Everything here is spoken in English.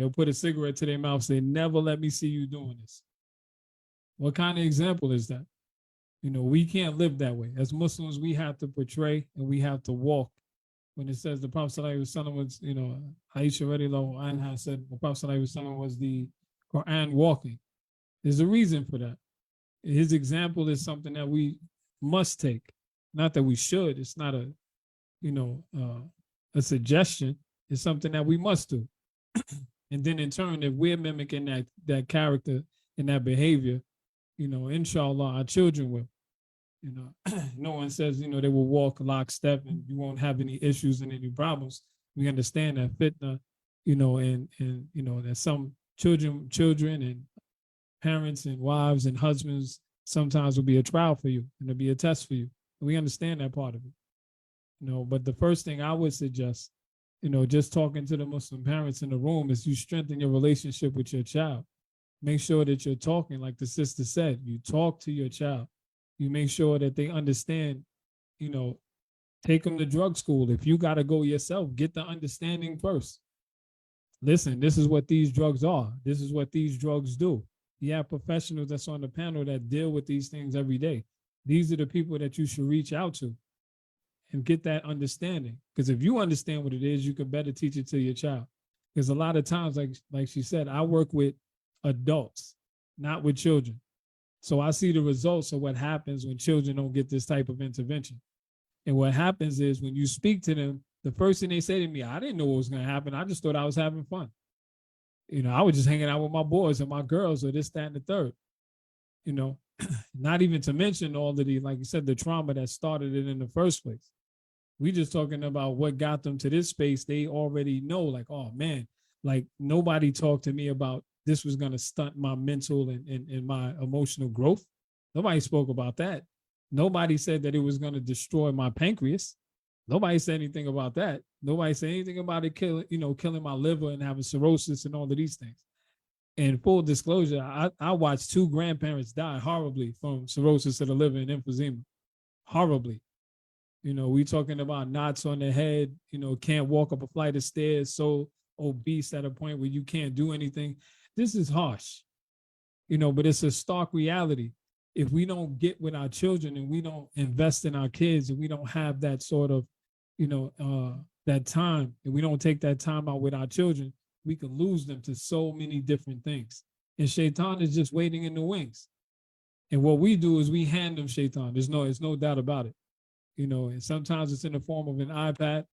They'll put a cigarette to their mouth, say, never let me see you doing this. What kind of example is that? We can't live that way. As Muslims, we have to portray and we have to walk. When it says the Prophet ﷺ was, Aisha radiallahu anha said the Prophet ﷺ was the Quran walking. There's a reason for that. His example is something that we must take. Not that we should. It's not a suggestion. It's something that we must do. And then in turn, if we're mimicking that character and that behavior, inshallah, our children will. No one says, they will walk lockstep and you won't have any issues and any problems. We understand that fitna, and that some children and parents and wives and husbands sometimes will be a trial for you and it'll be a test for you. And we understand that part of it. But the first thing I would suggest, just talking to the Muslim parents in the room is you strengthen your relationship with your child. Make sure that you're talking, like the sister said, you talk to your child. You make sure that they understand, take them to drug school. If you got to go yourself, get the understanding first. Listen, this is what these drugs are. This is what these drugs do. You have professionals that's on the panel that deal with these things every day. These are the people that you should reach out to and get that understanding. Because if you understand what it is, you can better teach it to your child. Because a lot of times, like she said, I work with adults, not with children. So I see the results of what happens when children don't get this type of intervention. And what happens is when you speak to them, the first thing they say to me, I didn't know what was going to happen. I just thought I was having fun. I was just hanging out with my boys and my girls or this, that, and the third. Not even to mention all of the, like you said, the trauma that started it in the first place. We just talking about what got them to this space. They already know, like, oh man, like nobody talked to me about this was going to stunt my mental and my emotional growth. Nobody spoke about that. Nobody said that it was going to destroy my pancreas. Nobody said anything about that. Nobody said anything about it killing my liver and having cirrhosis and all of these things. And full disclosure, I watched 2 grandparents die horribly from cirrhosis of the liver and emphysema. Horribly. We talking about knots on the head, can't walk up a flight of stairs, so obese at a point where you can't do anything. This is harsh, but it's a stark reality. If we don't get with our children and we don't invest in our kids and we don't have that sort of, that time, and we don't take that time out with our children, we can lose them to so many different things. And Shaitan is just waiting in the wings. And what we do is we hand them Shaitan. There's no doubt about it. And sometimes it's in the form of an iPad.